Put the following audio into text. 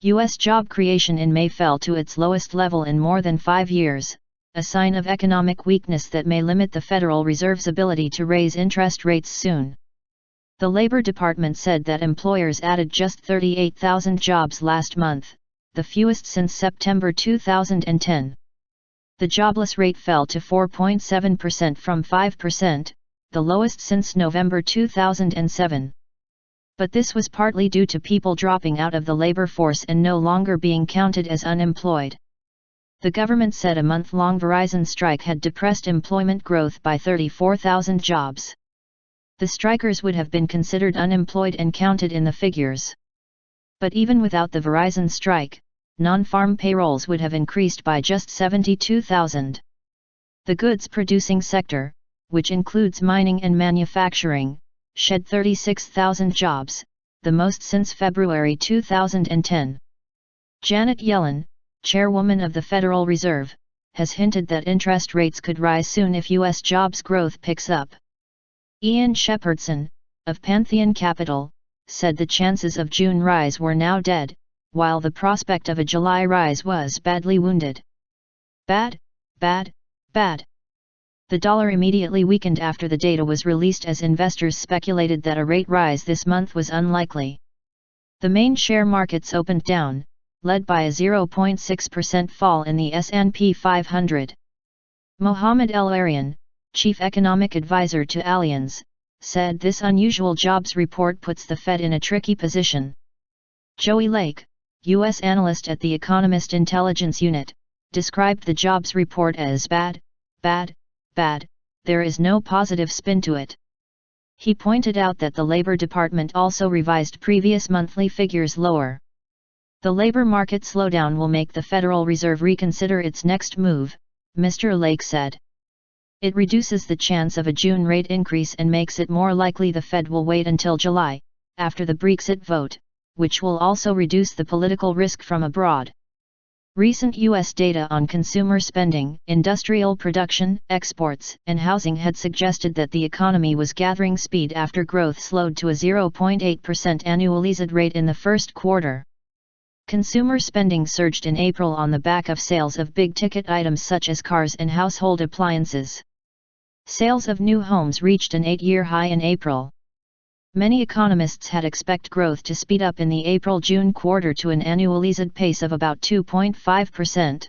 U.S. job creation in May fell to its lowest level in more than 5 years, a sign of economic weakness that may limit the Federal Reserve's ability to raise interest rates soon. The Labor Department said that employers added just 38,000 jobs last month, the fewest since September 2010. The jobless rate fell to 4.7% from 5%, the lowest since November 2007. But this was partly due to people dropping out of the labor force and no longer being counted as unemployed. The government said a month-long Verizon strike had depressed employment growth by 34,000 jobs. The strikers would have been considered unemployed and counted in the figures. But even without the Verizon strike, non-farm payrolls would have increased by just 72,000. The goods-producing sector, which includes mining and manufacturing, shed 36,000 jobs, the most since February 2010. Janet Yellen, chairwoman of the Federal Reserve, has hinted that interest rates could rise soon if U.S. jobs growth picks up. Ian Shepherdson, of Pantheon Capital, said the chances of June rise were now dead, while the prospect of a July rise was badly wounded. Bad, bad, bad. The dollar immediately weakened after the data was released as investors speculated that a rate rise this month was unlikely. The main share markets opened down, led by a 0.6% fall in the S&P 500. Mohamed El-Arian, chief economic advisor to Allianz, said this unusual jobs report puts the Fed in a tricky position. Joey Lake, U.S. analyst at the Economist Intelligence Unit, described the jobs report as bad, bad, bad. There is no positive spin to it. He pointed out that the Labor Department also revised previous monthly figures lower. The labor market slowdown will make the Federal Reserve reconsider its next move, Mr. Lake said. It reduces the chance of a June rate increase and makes it more likely the Fed will wait until July, after the Brexit vote, which will also reduce the political risk from abroad. Recent U.S. data on consumer spending, industrial production, exports, and housing had suggested that the economy was gathering speed after growth slowed to a 0.8% annualized rate in the first quarter. Consumer spending surged in April on the back of sales of big-ticket items such as cars and household appliances. Sales of new homes reached an 8-year high in April. Many economists had expected growth to speed up in the April-June quarter to an annualized pace of about 2.5%.